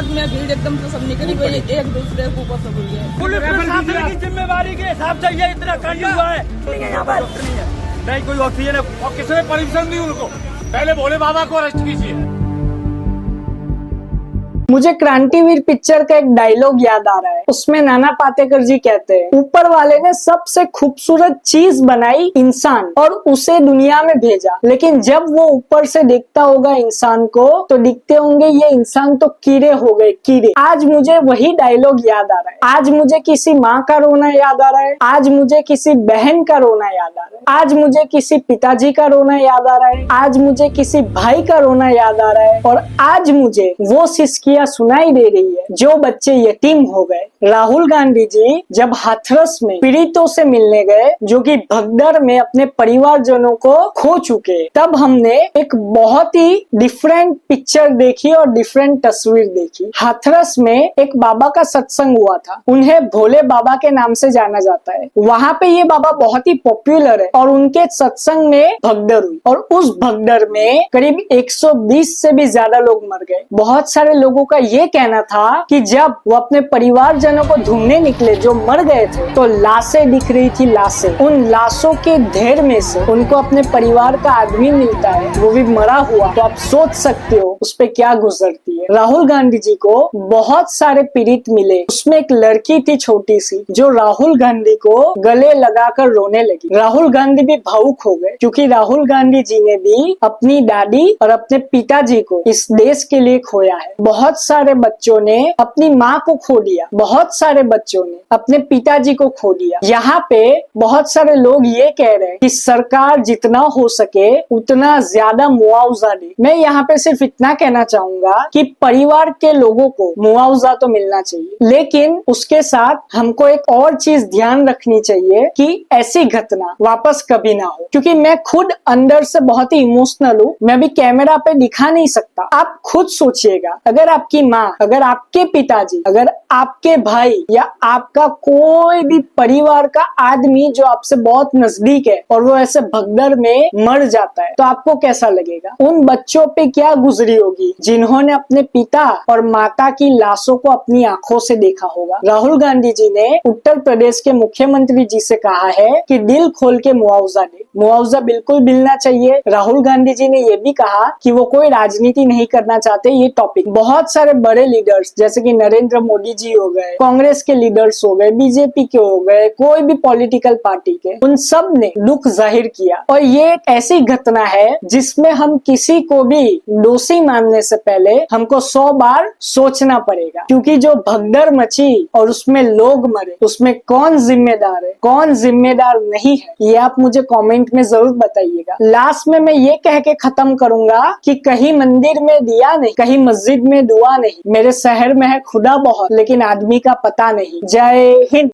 बाद में भीड़ एकदम से सब निकली गई, एक दूसरे के ऊपर सब हुई है। पुलिस प्रशासन की जिम्मेवारी के हिसाब से ये इतना कांड हुआ है। नहीं कोई ऑक्सीजन है और किसी ने परमिशन दी उनको। पहले भोले बाबा को अरेस्ट कीजिए। मुझे क्रांतिवीर पिक्चर का एक डायलॉग याद आ रहा है। उसमें नाना पाटेकर जी कहते हैं, ऊपर वाले ने सबसे खूबसूरत चीज बनाई इंसान और उसे दुनिया में भेजा, लेकिन जब वो ऊपर से देखता होगा इंसान को तो दिखते होंगे ये इंसान तो कीड़े हो गए, कीड़े। आज मुझे वही डायलॉग याद आ रहा है। आज मुझे किसी माँ का रोना याद आ रहा है, आज मुझे किसी बहन का रोना याद आ रहा है, आज मुझे किसी पिताजी का रोना याद आ रहा है, आज मुझे किसी भाई का रोना याद आ रहा है, और आज मुझे वो सिसकियां सुनाई दे रही है जो बच्चे यतीम हो गए। राहुल गांधी जी जब हाथरस में पीड़ितों से मिलने गए जो कि भगदड़ में अपने परिवारजनों को खो चुके, तब हमने एक बहुत ही डिफरेंट पिक्चर देखी और डिफरेंट तस्वीर देखी। हाथरस में एक बाबा का सत्संग हुआ था, उन्हें भोले बाबा के नाम से जाना जाता है। वहाँ पे ये बाबा बहुत ही पॉपुलर है और उनके सत्संग में भगदड़ हुई और उस भगदड़ में करीब 120 से भी ज्यादा लोग मर गए। बहुत सारे लोगों का ये कहना था कि जब वो अपने परिवारजनों को ढूंढने निकले जो मर गए थे तो लाशें दिख रही थी, लाशें। उन लाशों के ढेर में से उनको अपने परिवार का आदमी मिलता है, वो भी मरा हुआ। तो आप सोच सकते हो उस पे क्या गुजरती है। राहुल गांधी जी को बहुत सारे पीड़ित मिले, उसमें एक लड़की थी छोटी सी जो राहुल गांधी को गले लगाकर रोने लगी। राहुल गांधी भी भावुक हो गए क्योंकि राहुल गांधी जी ने भी अपनी दादी और अपने पिताजी को इस देश के लिए खोया है। बहुत सारे बच्चों ने अपनी माँ को खो दिया, बहुत सारे बच्चों ने अपने पिताजी को खो दिया। यहाँ पे बहुत सारे लोग ये कह रहे हैं कि सरकार जितना हो सके उतना ज्यादा मुआवजा दे। मैं यहाँ पे सिर्फ इतना कहना चाहूंगा कि परिवार के लोगों को मुआवजा तो मिलना चाहिए, लेकिन उसके साथ हमको एक और चीज ध्यान रखनी चाहिए कि ऐसी घटना वापस कभी ना हो। क्योंकि मैं खुद अंदर से बहुत ही इमोशनल हूँ, मैं भी कैमरा पे दिखा नहीं सकता। आप खुद सोचिएगा, अगर आपकी माँ, अगर आपके पिताजी, अगर आपके भाई या आपका कोई भी परिवार का आदमी जो आपसे बहुत नजदीक है और वो ऐसे भगदड़ में मर जाता है तो आपको कैसा लगेगा। उन बच्चों पे क्या गुजरी होगी जिन्होंने अपने पिता और माता की लाशों को अपनी आंखों से देखा होगा। राहुल गांधी जी ने उत्तर प्रदेश के मुख्यमंत्री जी से कहा है कि दिल खोल के मुआवजा दे। मुआवजा बिल्कुल मिलना चाहिए। राहुल गांधी जी ने ये भी कहा कि वो कोई राजनीति नहीं करना चाहते। ये टॉपिक बहुत सारे बड़े लीडर्स जैसे कि नरेंद्र मोदी जी हो गए, कांग्रेस के लीडर्स हो गए, बीजेपी के हो गए, कोई भी पॉलिटिकल पार्टी के, उन सब ने दुख जाहिर किया। और ये एक ऐसी घटना है जिसमें हम किसी को भी दोषी मानने से पहले हमको 100 बार सोचना पड़ेगा, क्योंकि जो भगदड़ मची और उसमें लोग मरे उसमें कौन जिम्मेदार है, कौन जिम्मेदार नहीं है, ये आप मुझे कमेंट में जरूर बताइएगा। लास्ट में मैं ये कह के खत्म करूंगा कि कहीं मंदिर में दिया नहीं, कहीं मस्जिद में दुआ नहीं, मेरे शहर में है खुदा बहुत लेकिन आदमी का पता नहीं। जय हिंद।